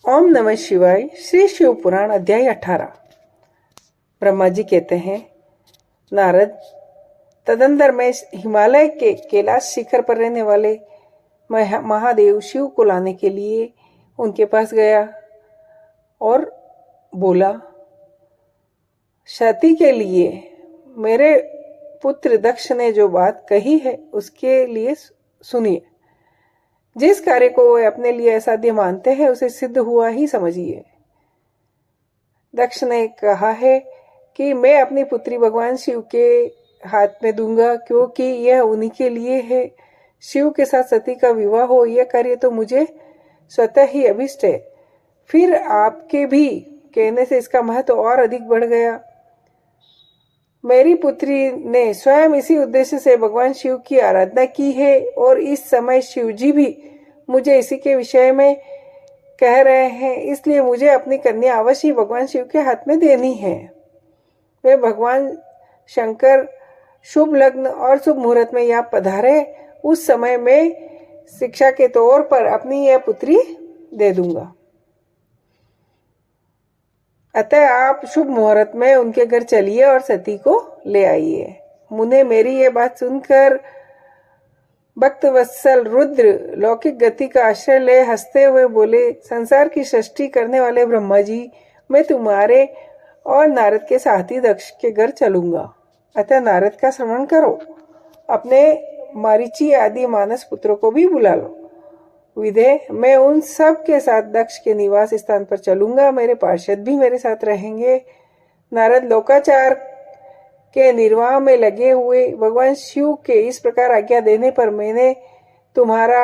ओम नमः शिवाय। श्री शिव पुराण अध्याय 18। ब्रह्मा जी कहते हैं, नारद, तदंतर मैं हिमालय के कैलाश शिखर पर रहने वाले महादेव शिव को लाने के लिए उनके पास गया और बोला, सती के लिए मेरे पुत्र दक्ष ने जो बात कही है उसके लिए सुनिए। जिस कार्य को वे अपने लिए असाध्य मानते हैं उसे सिद्ध हुआ ही समझिए। दक्ष ने कहा है कि मैं अपनी पुत्री भगवान शिव के हाथ में दूंगा, क्योंकि यह उन्हीं के लिए है। शिव के साथ सती का विवाह हो, यह कार्य तो मुझे स्वतः ही अभिष्ट है। फिर आपके भी कहने से इसका महत्व और अधिक बढ़ गया। मेरी पुत्री ने स्वयं इसी उद्देश्य से भगवान शिव की आराधना की है और इस समय शिव जी भी मुझे इसी के विषय में कह रहे हैं, इसलिए मुझे अपनी कन्या अवश्य भगवान शिव के हाथ में देनी है। वे भगवान शंकर शुभ लग्न और शुभ मुहूर्त में यहाँ पधारे, उस समय में शिक्षा के तौर पर अपनी यह पुत्री दे दूंगा। अतः आप शुभ मुहूर्त में उनके घर चलिए और सती को ले आइए। मुने मेरी ये बात सुनकर भक्त वत्सल रुद्र लौकिक गति का आश्रय ले हंसते हुए बोले, संसार की सृष्टि करने वाले ब्रह्मा जी, मैं तुम्हारे और नारद के साथी दक्ष के घर चलूंगा। अतः नारद का श्रवण करो, अपने मारीची आदि मानस पुत्रों को भी बुला लो। विदे, मैं उन सब के साथ दक्ष के निवास स्थान पर चलूंगा, मेरे पार्षद भी मेरे साथ रहेंगे। नारद लोकाचार के निर्वाह में लगे हुए भगवान शिव के इस प्रकार आज्ञा देने पर मैंने तुम्हारा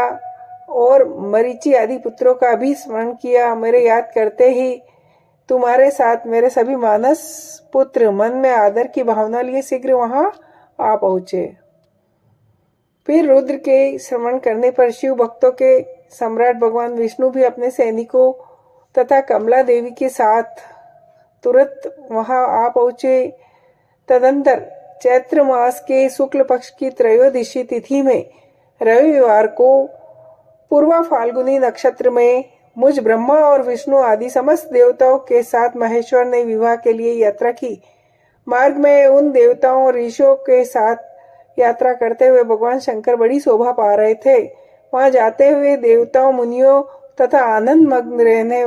और मरीची आदि पुत्रों का भी स्मरण किया। मेरे याद करते ही तुम्हारे साथ मेरे सभी मानस पुत्र मन में आदर की भावना लिए शीघ्र वहां आ पहुंचे। फिर रुद्र के श्रवण करने पर शिव भक्तों के सम्राट भगवान विष्णु भी अपने सैनिकों तथा कमला देवी के साथ तुरंत वहां आ पहुंचे। तदंतर चैत्र मास के शुक्ल पक्ष की त्रयोदशी तिथि में रविवार को पूर्वा फाल्गुनी नक्षत्र में मुझ ब्रह्मा और विष्णु आदि समस्त देवताओं के साथ महेश्वर ने विवाह के लिए यात्रा की। मार्ग में उन देवताओं और ऋषियों के साथ यात्रा करते हुए भगवान शंकर बड़ी शोभा पा रहे थे। वहां जाते हुए देवताओं, मुनियों तथा आनंद मग्न रहने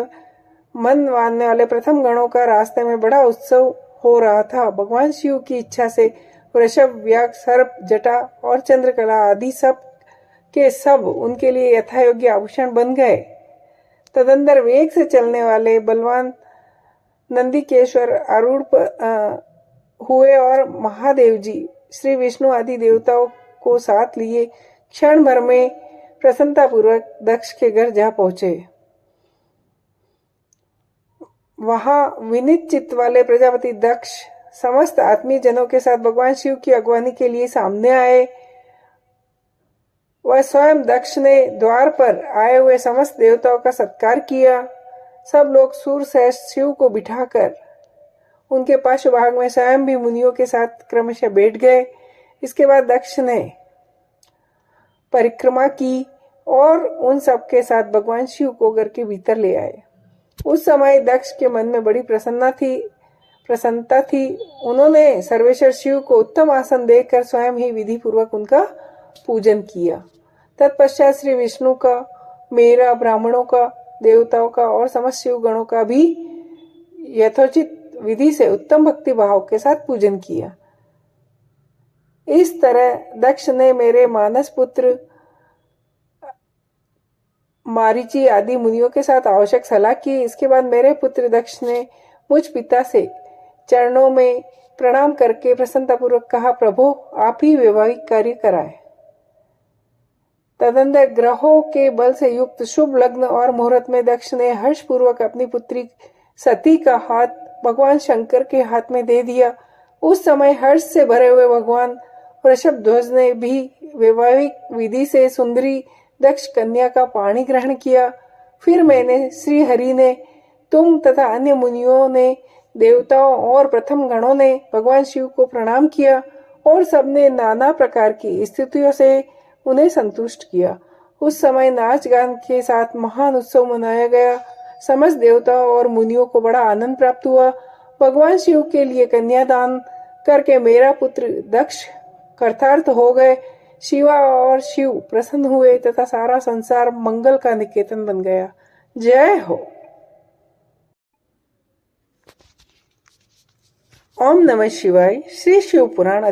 मन मानने वाले प्रथम गणों का रास्ते में बड़ा उत्सव हो रहा था। भगवान शिव की इच्छा से वृषभ, व्याघ, सर्प, जटा और चंद्रकला आदि सब के सब उनके लिए यथायोग्य आभूषण बन गए। तदंतर वेग से चलने वाले बलवान नंदिकेश्वर आरूढ़ हुए और महादेव जी श्री विष्णु आदि देवताओं को साथ लिए क्षण भर में प्रसन्नता पूर्वक दक्ष के घर जा पहुंचे। वहां विनीत चित्त वाले प्रजापति दक्ष समस्त आत्मीय जनों के साथ भगवान शिव की अगवानी के लिए सामने आए। वह स्वयं दक्ष ने द्वार पर आए हुए समस्त देवताओं का सत्कार किया। सब लोग सूर सहस शिव को बिठाकर उनके पार्श्व भाग में स्वयं भी मुनियों के साथ क्रमशः बैठ गए। इसके बाद दक्ष ने परिक्रमा की और उन सब के साथ भगवान शिव को घर के भीतर ले आए। उस समय दक्ष के मन में बड़ी प्रसन्नता थी। उन्होंने सर्वेश्वर शिव को उत्तम आसन देकर स्वयं ही विधि पूर्वक उनका पूजन किया। तत्पश्चात श्री विष्णु का, मेरा, ब्राह्मणों का, देवताओं का और समस्त शिव गणों का भी यथोचित विधि से उत्तम भक्ति भाव के साथ पूजन किया। इस तरह दक्ष ने मेरे मानस पुत्र मारीची आदि मुनियों के साथ आवश्यक सलाह की। इसके बाद मेरे पुत्र दक्ष ने मुझ पिता से चरणों में प्रणाम करके प्रसन्नतापूर्वक कहा, प्रभु आप ही वैवाहिक कार्य कराए। तदंतर ग्रहों के बल से युक्त शुभ लग्न और मुहूर्त में दक्ष ने हर्षपूर्वक अपनी पुत्री सती का हाथ भगवान शंकर के हाथ में दे दिया। उस समय हर्ष से भरे हुए भगवान वृषभ ध्वज ने भी वैवाहिक विधि से सुंदरी दक्ष कन्या का पाणी ग्रहण किया। फिर मैंने, श्री हरि ने, तुम तथा अन्य मुनियों ने, देवताओं और प्रथम गणों ने भगवान शिव को प्रणाम किया और सबने नाना प्रकार की स्थितियों से उन्हें संतुष्ट किया। उस समय नाच गान के साथ महान उत्सव मनाया गया। समस्त देवताओं और मुनियों को बड़ा आनंद प्राप्त हुआ। भगवान शिव के लिए कन्यादान करके मेरा पुत्र दक्ष कृतार्थ हो गए। शिवा और शिव प्रसन्न हुए तथा सारा संसार मंगल का निकेतन बन गया। जय हो। ओम नमः शिवाय। श्री शिव पुराण